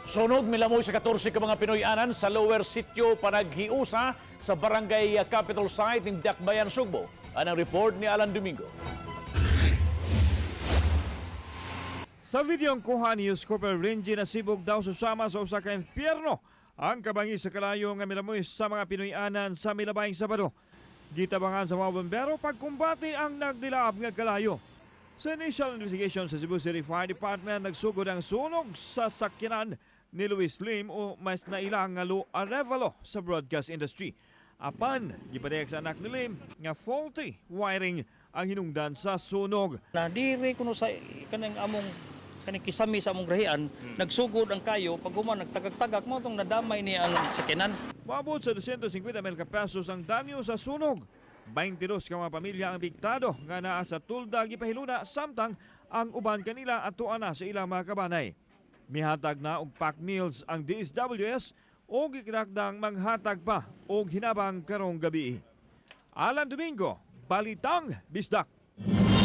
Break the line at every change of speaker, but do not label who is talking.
Sunog milamoy sa 14 ka mga Pinoy-anan sa Lower Sitio Panaghiusa sa Barangay Capital Site ng Dakbayan, Sugbo. Anang report ni Alan Domingo.
Sa videong kuha ni Corporal Renji nasibog daw susama sa usa ka impyerno ang kabangi sa kalayo nga milamoy sa mga Pinoy-anan sa milabayng Sabado. Gitabangan sa mga bombero pagkumbati ang nagdilaab nga kalayo. Sa initial investigation sa Cebu City Fire Department, nagsugod ang sunog sa sakyanan ni Luis Lim o mas nailang nga Lu Arevalo sa broadcast industry. Apan, gipadayag sa anak ni Lim nga faulty wiring ang hinungdan sa sunog.
Nadiri kuno sa kanang among kaning kisami sa among grahian, nagsugod ang kayo pag nagtagak-tagak mo tong nadamay ni ang sakinan.
Maabot sa 250,000 pesos ang danyo sa sunog. 22 ka mga pamilya ang biktado nga naa sa tulda gipahiluna samtang ang uban kanila atuan na sa ilang mga kabanay. Mihatag na og pack meals ang DSWS o gikrakdang manghatag pa og hinabang karong gabi. Alan Domingo, Balitang Bisdak.